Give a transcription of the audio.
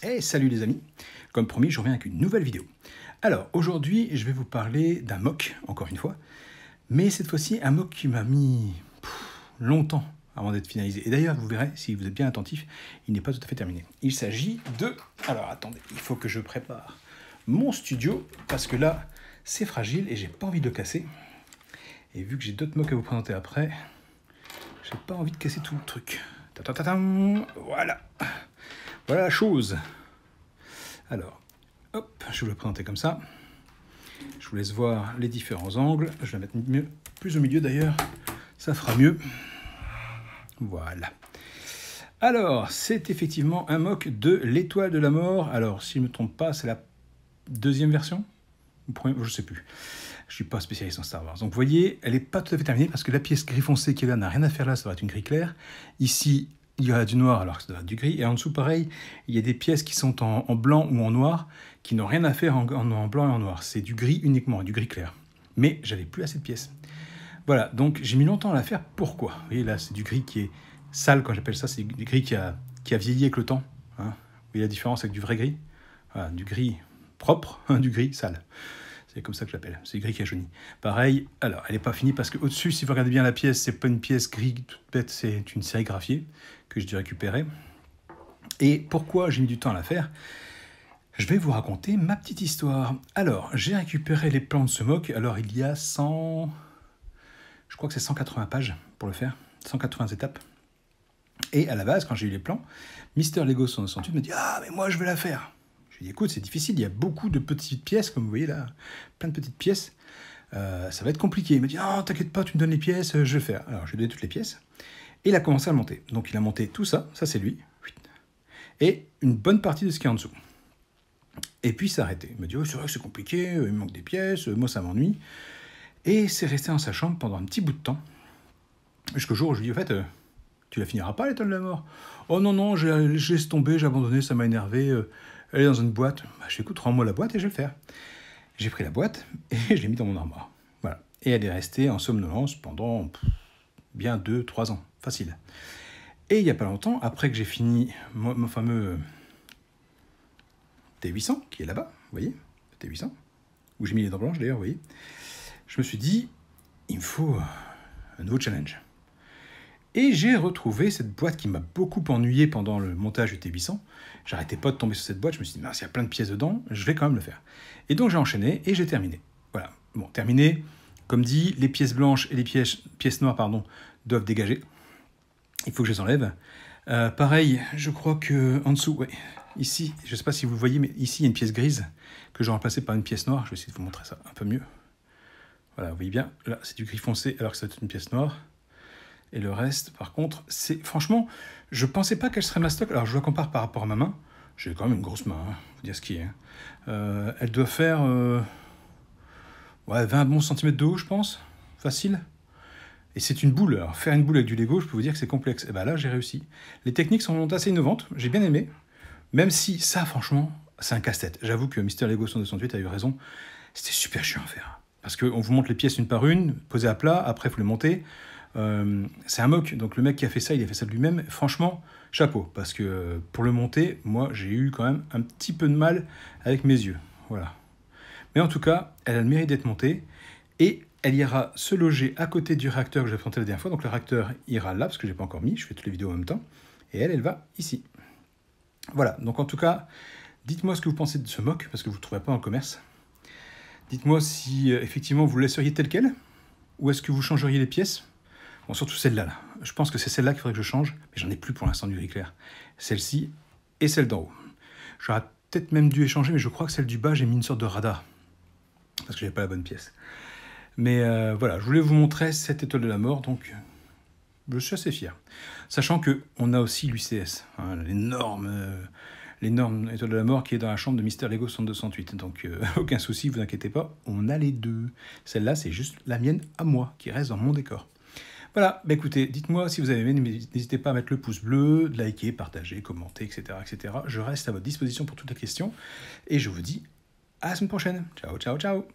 Hey, salut les amis. Comme promis, je reviens avec une nouvelle vidéo. Alors, aujourd'hui, je vais vous parler d'un mock, encore une fois. Mais cette fois-ci, un mock qui m'a mis longtemps avant d'être finalisé. Et d'ailleurs, vous verrez, si vous êtes bien attentif, il n'est pas tout à fait terminé. Il s'agit de... Alors, attendez, il faut que je prépare mon studio, parce que là, c'est fragile et j'ai pas envie de le casser. Et vu que j'ai d'autres mocks à vous présenter après, j'ai pas envie de casser tout le truc. Voilà. Voilà la chose. Alors, hop, je vais le présenter comme ça. Je vous laisse voir les différents angles. Je vais la mettre mieux, plus au milieu d'ailleurs. Ça fera mieux. Voilà. Alors, c'est effectivement un mock de l'Étoile de la Mort. Alors, si je ne me trompe pas, c'est la deuxième version ou première, je ne sais plus. Je ne suis pas spécialiste en Star Wars. Donc, vous voyez, elle n'est pas tout à fait terminée parce que la pièce gris foncé qui est là n'a rien à faire là. Ça va être une gris claire. Ici, il y a du noir alors que ça doit être du gris. Et en dessous, pareil, il y a des pièces qui sont en blanc ou en noir qui n'ont rien à faire en blanc et en noir. C'est du gris uniquement, du gris clair. Mais j'avais plus assez de pièces. Voilà, donc j'ai mis longtemps à la faire. Pourquoi? Vous voyez là, c'est du gris qui est sale quand j'appelle ça. C'est du gris qui a vieilli avec le temps. Hein. Vous voyez la différence avec du vrai gris? Voilà, du gris propre, du gris sale. C'est comme ça que je l'appelle. C'est du gris qui a jauni. Pareil, alors elle n'est pas finie parce qu'au-dessus, si vous regardez bien la pièce, c'est pas une pièce gris toute bête, c'est une sérigraphiée que j'ai dû récupérer. Et pourquoi j'ai mis du temps à la faire? Je vais vous raconter ma petite histoire. Alors, j'ai récupéré les plans de ce mock. Alors, il y a 100... Je crois que c'est 180 pages pour le faire. 180 étapes. Et à la base, quand j'ai eu les plans, Mister Lego 168 me dit « Ah, mais moi, je vais la faire !» Je lui ai dit « Écoute, c'est difficile, il y a beaucoup de petites pièces, comme vous voyez là, plein de petites pièces. Ça va être compliqué. » Il m'a dit « Ah, t'inquiète pas, tu me donnes les pièces, je vais le faire. » Alors, je lui ai donné toutes les pièces. Et il a commencé à le monter. Donc, il a monté tout ça, ça c'est lui. Et une bonne partie de ce qui est en dessous. Et puis, il s'est arrêté. Il m'a dit oh, « C'est vrai que c'est compliqué, il me manque des pièces, moi ça m'ennuie. » Et c'est resté dans sa chambre pendant un petit bout de temps. Jusqu'au jour où je lui ai dit « En fait, tu la finiras pas, l'Étoile de la Mort ?»« Oh non, non, j'ai laissé tomber, j'ai abandonné, ça m'a énervé. Elle est dans une boîte. Bah, je lui ai dit « Écoute, rends-moi la boîte et je vais le faire. » J'ai pris la boîte et je l'ai mis dans mon armoire. Voilà. Et elle est restée en somnolence pendant bien 2-3 ans. Facile. Et il n'y a pas longtemps, après que j'ai fini mon fameux T800, qui est là-bas, vous voyez, T800, où j'ai mis les dents blanches d'ailleurs, vous voyez, je me suis dit, il me faut un nouveau challenge. Et j'ai retrouvé cette boîte qui m'a beaucoup ennuyé pendant le montage du T800. J'arrêtais pas de tomber sur cette boîte, je me suis dit, il y a plein de pièces dedans, je vais quand même le faire. Et donc j'ai enchaîné et j'ai terminé. Voilà, bon, terminé, comme dit, les pièces blanches et les pièces noires, pardon, doivent dégager. Il faut que je les enlève. Pareil, je crois que en dessous, ouais, ici, je ne sais pas si vous le voyez, mais ici, il y a une pièce grise que j'ai remplacée par une pièce noire. Je vais essayer de vous montrer ça un peu mieux. Voilà, vous voyez bien, là, c'est du gris foncé alors que c'est une pièce noire. Et le reste, par contre, c'est... Franchement, je ne pensais pas qu'elle serait mastoc. Alors, je la compare par rapport à ma main. J'ai quand même une grosse main, hein, faut dire ce qui est. Elle doit faire ouais, 20 bons centimètres de haut, je pense. Facile. Et c'est une boule. Alors, faire une boule avec du Lego, je peux vous dire que c'est complexe. Et bien là, j'ai réussi. Les techniques sont assez innovantes. J'ai bien aimé. Même si ça, franchement, c'est un casse-tête. J'avoue que Mister Lego 168 a eu raison. C'était super chiant à faire. Parce qu'on vous montre les pièces une par une, posées à plat. Après, il faut les monter. C'est un mock. Donc, le mec qui a fait ça, il a fait ça de lui-même. Franchement, chapeau. Parce que pour le monter, moi, j'ai eu quand même un petit peu de mal avec mes yeux. Voilà. Mais en tout cas, elle a le mérite d'être montée. Et elle ira se loger à côté du réacteur que j'ai présenté la dernière fois. Donc le réacteur ira là, parce que je n'ai pas encore mis, je fais toutes les vidéos en même temps. Et elle va ici. Voilà, donc en tout cas, dites-moi ce que vous pensez de ce mock, parce que vous ne le trouverez pas en commerce. Dites-moi si effectivement vous le laisseriez tel quel, ou est-ce que vous changeriez les pièces. Bon, surtout celle-là. Là. Je pense que c'est celle-là qu'il faudrait que je change, mais j'en ai plus pour l'instant du gris clair. Celle-ci et celle d'en haut. J'aurais peut-être même dû échanger, mais je crois que celle du bas, j'ai mis une sorte de radar, parce que je n'avais pas la bonne pièce. Mais voilà, je voulais vous montrer cette Étoile de la Mort, donc je suis assez fier. Sachant qu'on a aussi l'UCS, hein, l'énorme Étoile de la Mort qui est dans la chambre de Mister Lego 168. Donc aucun souci, vous inquiétez pas, on a les deux. Celle-là, c'est juste la mienne à moi, qui reste dans mon décor. Voilà, bah écoutez, dites-moi si vous avez aimé, n'hésitez pas à mettre le pouce bleu, liker, partager, commenter, etc., etc. Je reste à votre disposition pour toutes les questions, et je vous dis à la semaine prochaine. Ciao, ciao, ciao.